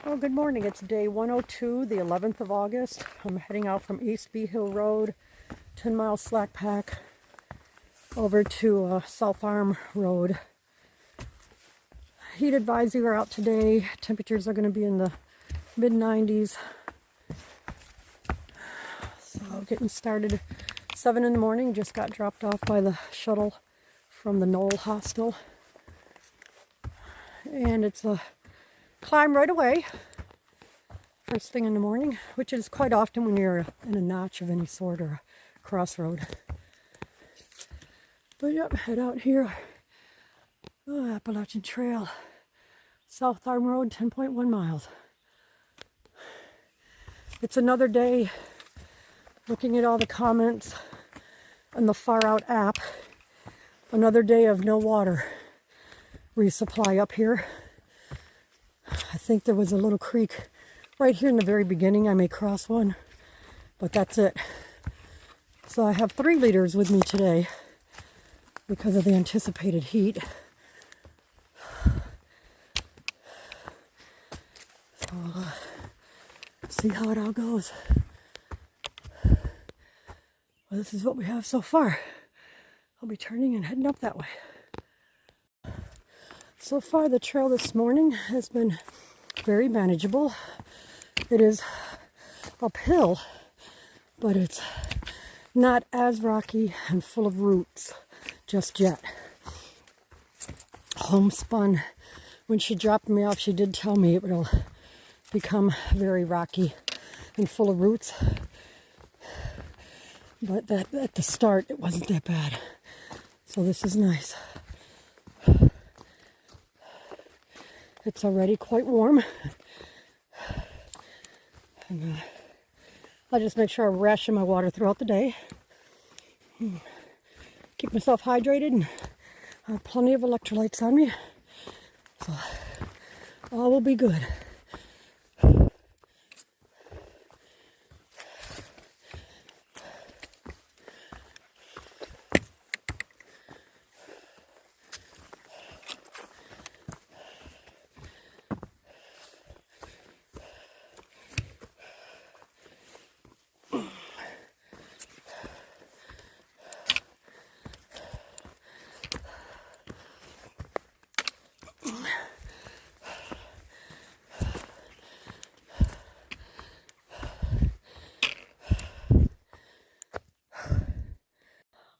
Well, good morning. It's day 102, the 11th of August. I'm heading out from East Bee Hill Road, 10-mile Slackpack, over to South Arm Road. Heat advisory are out today. Temperatures are going to be in the mid-90s. So getting started 7 in the morning. Just got dropped off by the shuttle from the NOBO Hostel. And it's a climb right away, first thing in the morning, which is quite often when you're in a notch of any sort or a crossroad. But yep, head out here. Oh, Appalachian Trail, South Arm Road, 10.1 miles. It's another day looking at all the comments on the Far Out app. Another day of no water resupply up here. I think there was a little creek right here in the very beginning. I may cross one, but that's it. So I have 3 liters with me today because of the anticipated heat. So let's see how it all goes. Well, this is what we have so far. I'll be turning and heading up that way. So far, the trail this morning has been very manageable. It is uphill, but it's not as rocky and full of roots just yet. Homespun, when she dropped me off, she did tell me it will become very rocky and full of roots. But that at the start, it wasn't that bad. So this is nice. It's already quite warm. And I'll just make sure I ration my water throughout the day. Keep myself hydrated and I have plenty of electrolytes on me. So all will be good.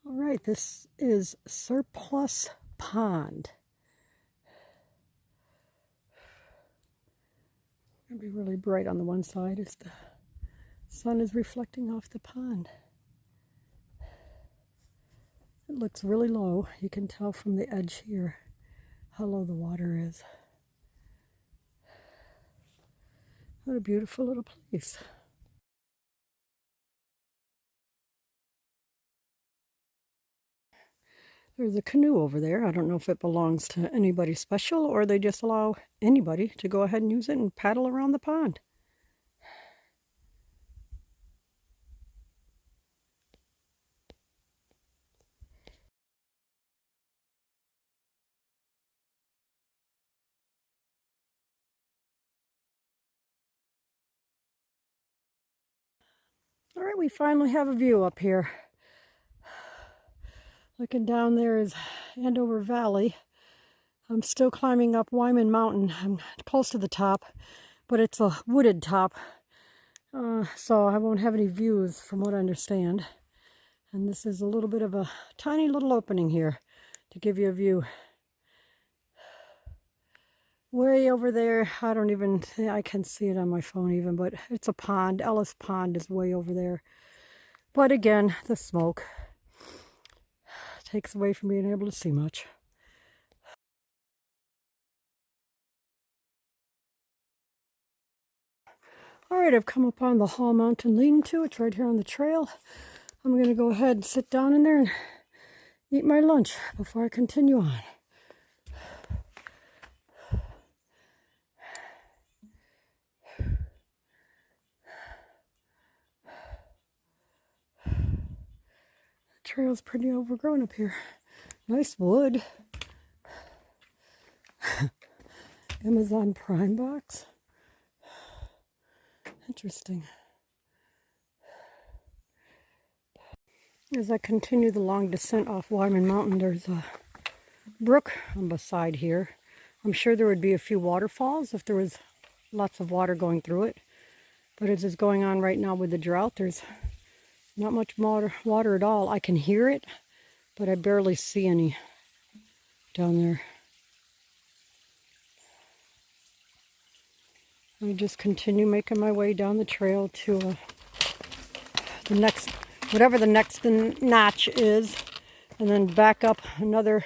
Alright, this is Surplus Pond. It'll be really bright on the one side as the sun is reflecting off the pond. It looks really low. You can tell from the edge here how low the water is. What a beautiful little place. There's a canoe over there. I don't know if it belongs to anybody special or they just allow anybody to go ahead and use it and paddle around the pond. All right, we finally have a view up here. Looking down there is Andover Valley. I'm still climbing up Wyman Mountain. I'm close to the top, but it's a wooded top, so I won't have any views from what I understand. And this is a little bit of a tiny little opening here to give you a view. Way over there, I can see it on my phone even, but it's a pond. Ellis Pond is way over there. But again, the smoke takes away from being able to see much. All right, I've come upon the Hall Mountain lean-to. It's right here on the trail. I'm going to go ahead and sit down in there and eat my lunch before I continue on. The trail's pretty overgrown up here. Nice wood. Amazon Prime box. Interesting. As I continue the long descent off Wyman Mountain, there's a brook on the side here. I'm sure there would be a few waterfalls if there was lots of water going through it. But as is going on right now with the drought, there's not much water at all. I can hear it, but I barely see any down there. I just continue making my way down the trail to the next, whatever the next notch is, and then back up another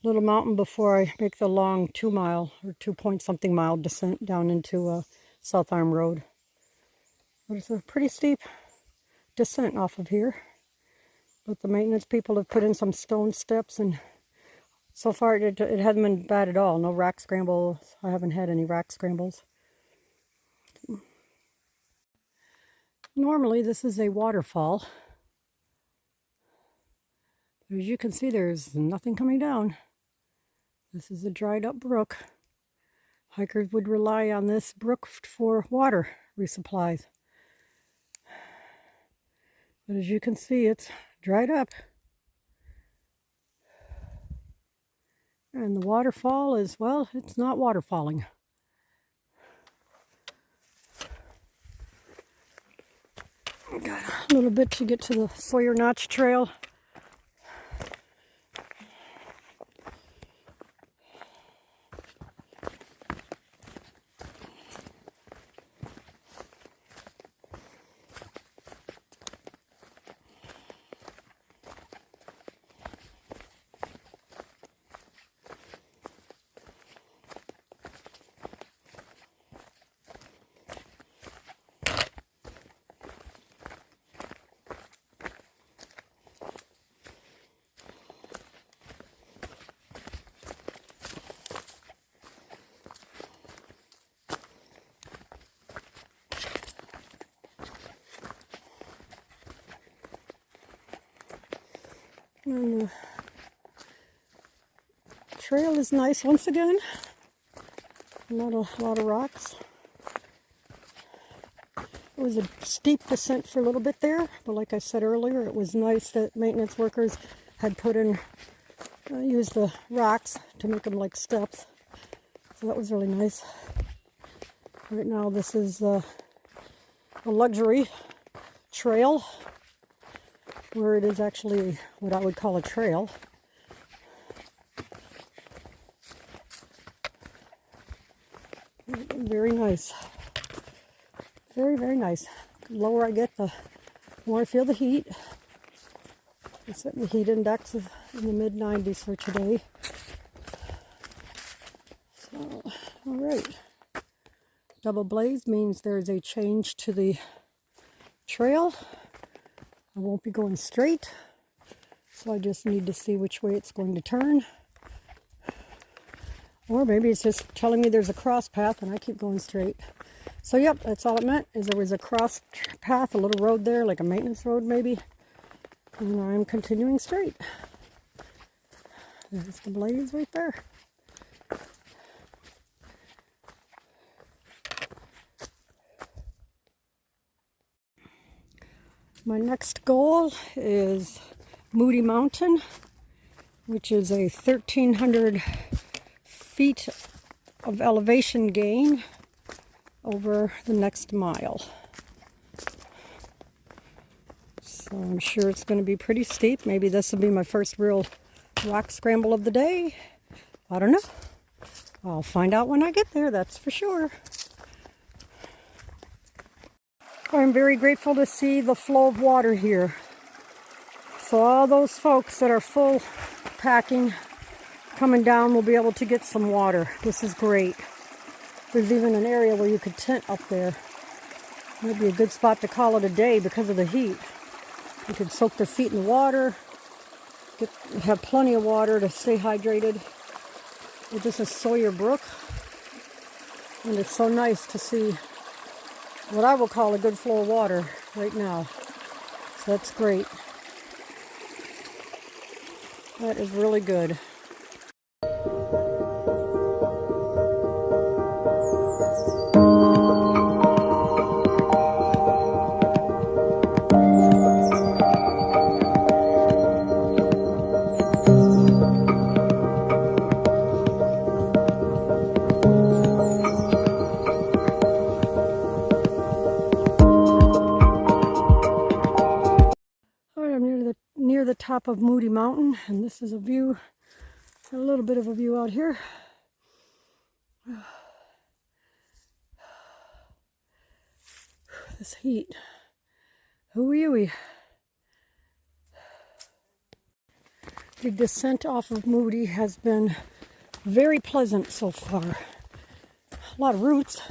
little mountain before I make the long 2 mile or 2-point-something mile descent down into South Arm Road. But it's a pretty steep descent off of here. But the maintenance people have put in some stone steps, and so far it hasn't been bad at all. No rack scrambles. I haven't had any rack scrambles. Normally this is a waterfall. As you can see, there's nothing coming down. This is a dried up brook. Hikers would rely on this brook for water resupplies. But as you can see, it's dried up. And the waterfall is, well, it's not waterfalling. Got a little bit to get to the Sawyer Notch Trail. And the trail is nice once again. A lot of rocks. It was a steep descent for a little bit there, but like I said earlier, it was nice that maintenance workers had put in, used the rocks to make them like steps. So that was really nice. Right now this is a luxury trail, where it is actually what I would call a trail. Very nice. Very, very nice. The lower I get, the more I feel the heat. I set the heat index in the mid-90s for today. So, all right. Double blaze means there's a change to the trail. I won't be going straight, so I just need to see which way it's going to turn. Or maybe it's just telling me there's a cross path and I keep going straight. So yep, that's all it meant, is there was a cross path, a little road there, like a maintenance road maybe. And I'm continuing straight. There's the blaze right there. My next goal is Moody Mtn, which is a 1,300 feet of elevation gain over the next mile. So I'm sure it's going to be pretty steep. Maybe this will be my first real rock scramble of the day. I don't know. I'll find out when I get there, that's for sure. I'm very grateful to see the flow of water here. So all those folks that are full packing coming down will be able to get some water. This is great. There's even an area where you could tent up there. Might be a good spot to call it a day because of the heat. You could soak their feet in the water, have plenty of water to stay hydrated. This is Sawyer Brook, and it's so nice to see what I will call a good flow of water right now. So that's great. That is really good. top of Moody Mountain, and this is a view, a little bit of a view out here. This heat. Hooey. The descent off of Moody has been very pleasant so far. A lot of roots,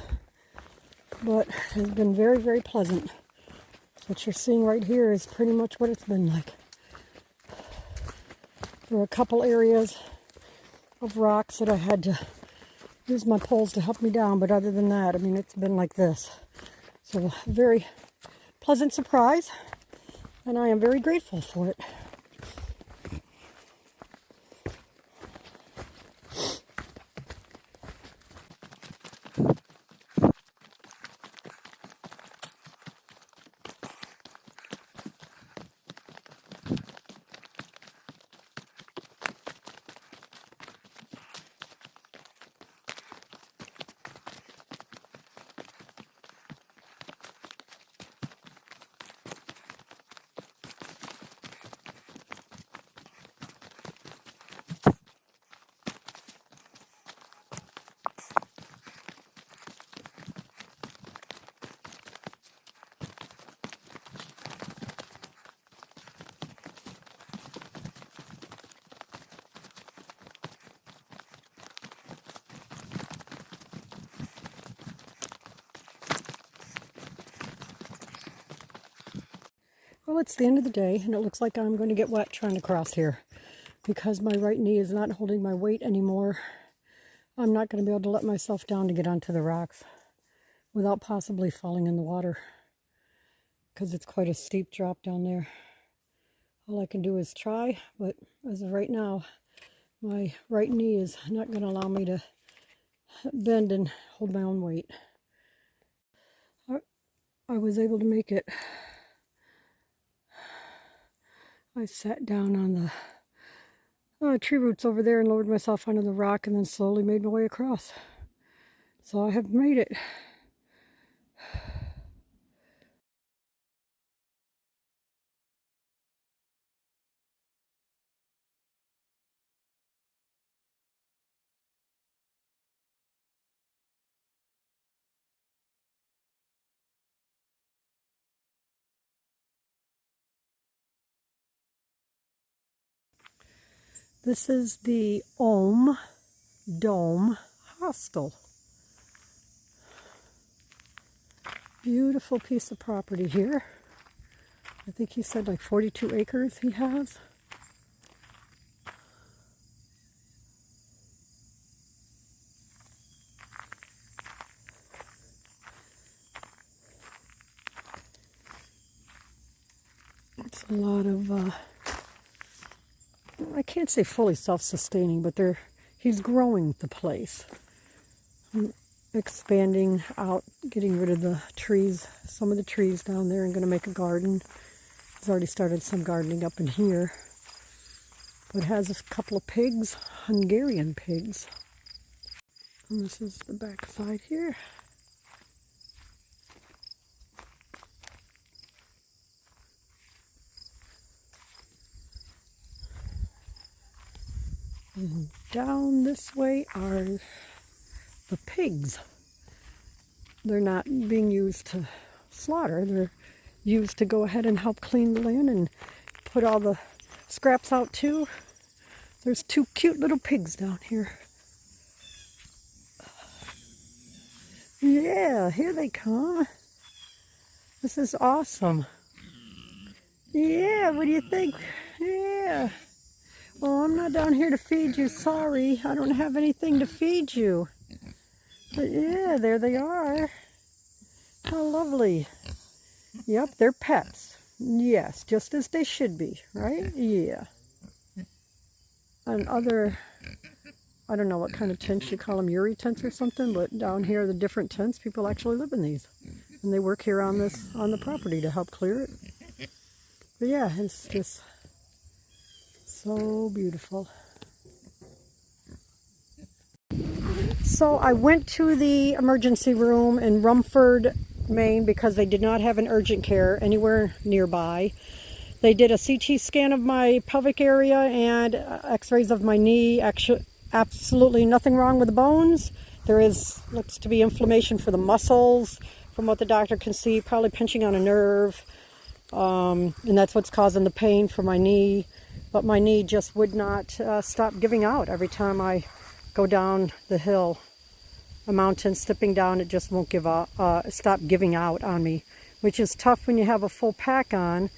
but has been very, very pleasant. What you're seeing right here is pretty much what it's been like. There were a couple areas of rocks that I had to use my poles to help me down, but other than that, I mean, it's been like this. So, very pleasant surprise, and I am very grateful for it. Well, it's the end of the day, and it looks like I'm going to get wet trying to cross here because my right knee is not holding my weight anymore. I'm not going to be able to let myself down to get onto the rocks without possibly falling in the water because it's quite a steep drop down there. All I can do is try, but as of right now, my right knee is not going to allow me to bend and hold my own weight. I was able to make it. I sat down on the tree roots over there and lowered myself onto the rock and then slowly made my way across. So I have made it. This is the Om Dome Hostel. Beautiful piece of property here. I think he said like 42 acres he has. It's a lot of I can't say fully self-sustaining, but he's growing the place. Expanding out, getting rid of the trees, some of the trees down there, and going to make a garden. He's already started some gardening up in here. But has a couple of pigs, Hungarian pigs. And this is the back side here. And down this way are the pigs. They're not being used to slaughter. They're used to go ahead and help clean the land and put all the scraps out too. There's two cute little pigs down here. Yeah, here they come. This is awesome. Yeah, what do you think? Yeah. Well, I'm not down here to feed you, sorry. I don't have anything to feed you. But yeah, there they are. How lovely. Yep, they're pets. Yes, just as they should be, right? Yeah. And other, I don't know what kind of tents you call them, Yuri tents or something, but down here, the different tents, people actually live in these. And they work here on the property to help clear it. But yeah, it's just so beautiful. So I went to the emergency room in Rumford, Maine, because they did not have an urgent care anywhere nearby. They did a CT scan of my pelvic area and x-rays of my knee. Actually, absolutely nothing wrong with the bones. There looks to be inflammation for the muscles, from what the doctor can see, probably pinching on a nerve. And that's what's causing the pain for my knee. But my knee just would not stop giving out every time I go down the hill. A mountain, stepping down, it just won't stop giving out on me, which is tough when you have a full pack on,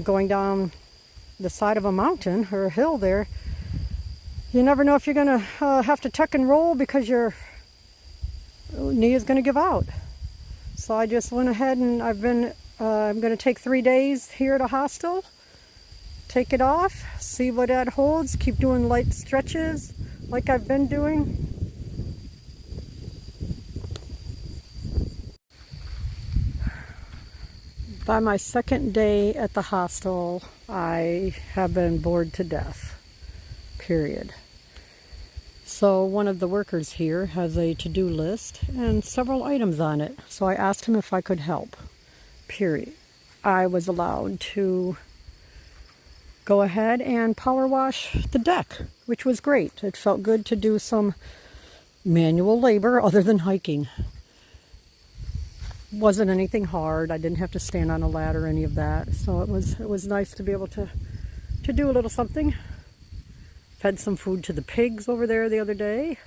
going down the side of a mountain or a hill there. You never know if you're going to have to tuck and roll because your knee is going to give out. So I just went ahead and I'm going to take 3 days here at a hostel, take it off, see what that holds, keep doing light stretches like I've been doing. By my second day at the hostel, I have been bored to death, period. So one of the workers here has a to-do list and several items on it. So I asked him if I could help, period. I was allowed to go ahead and power wash the deck, which was great. It felt good to do some manual labor other than hiking. Wasn't anything hard. I didn't have to stand on a ladder or any of that. So it was nice to be able to do a little something. Fed some food to the pigs over there the other day.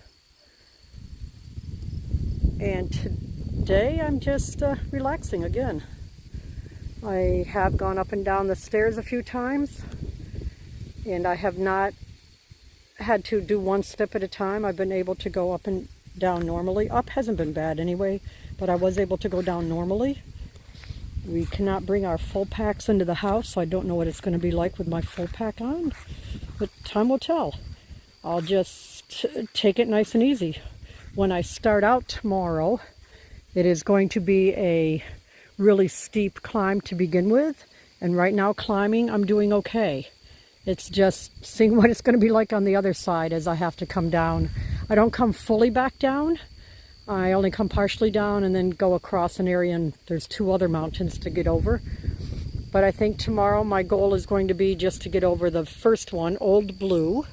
And today I'm just relaxing again. I have gone up and down the stairs a few times, and I have not had to do one step at a time. I've been able to go up and down normally. Up hasn't been bad anyway, but I was able to go down normally. We cannot bring our full packs into the house, so I don't know what it's going to be like with my full pack on, but time will tell. I'll just take it nice and easy. When I start out tomorrow, it is going to be a really steep climb to begin with, and right now climbing I'm doing okay. It's just seeing what it's going to be like on the other side as I have to come down. I don't come fully back down. I only come partially down and then go across an area, and there's 2 other mountains to get over. But I think tomorrow my goal is going to be just to get over the first one, Old Blue,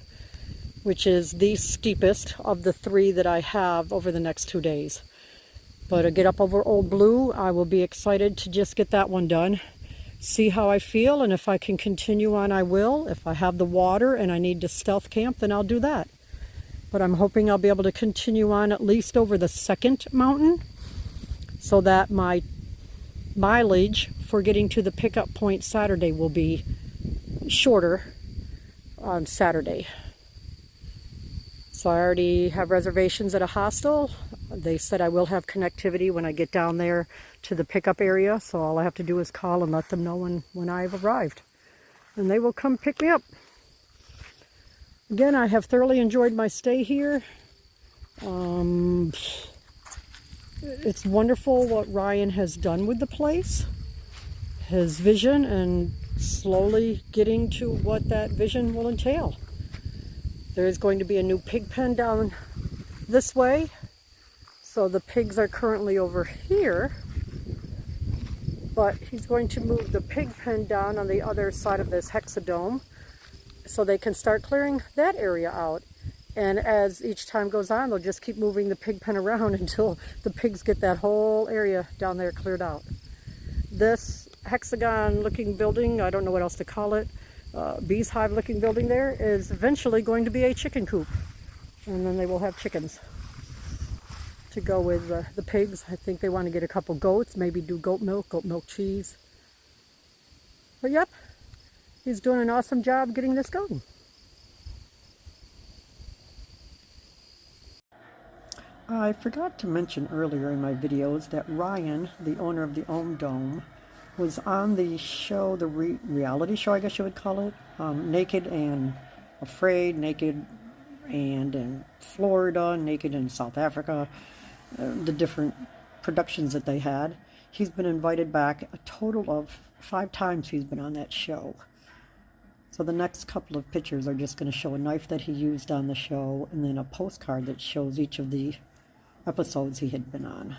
which is the steepest of the 3 that I have over the next 2 days. But to get up over Old Blue, I will be excited to just get that one done. See how I feel, and if I can continue on, I will. If I have the water and I need to stealth camp, then I'll do that. But I'm hoping I'll be able to continue on at least over the second mountain, so that my mileage for getting to the pickup point Saturday will be shorter on Saturday. So I already have reservations at a hostel. They said I will have connectivity when I get down there to the pickup area, so all I have to do is call and let them know when I've arrived, and they will come pick me up. Again, I have thoroughly enjoyed my stay here. It's wonderful what Ryan has done with the place, his vision, and slowly getting to what that vision will entail. There is going to be a new pig pen down this way. So the pigs are currently over here, but he's going to move the pig pen down on the other side of this hexadome so they can start clearing that area out. And as each time goes on, they'll just keep moving the pig pen around until the pigs get that whole area down there cleared out. This hexagon looking building, I don't know what else to call it, bee's hive looking building there, is eventually going to be a chicken coop. And then they will have chickens to go with the pigs. I think they want to get a couple goats, maybe do goat milk cheese. But yep, he's doing an awesome job getting this going. I forgot to mention earlier in my videos that Ryan, the owner of the Om Dome, was on the show, the reality show, I guess you would call it, Naked and Afraid, Naked and in Florida, Naked in South Africa, the different productions that they had. He's been invited back a total of 5 times. He's been on that show. So the next couple of pictures are just going to show a knife that he used on the show, and then a postcard that shows each of the episodes he had been on.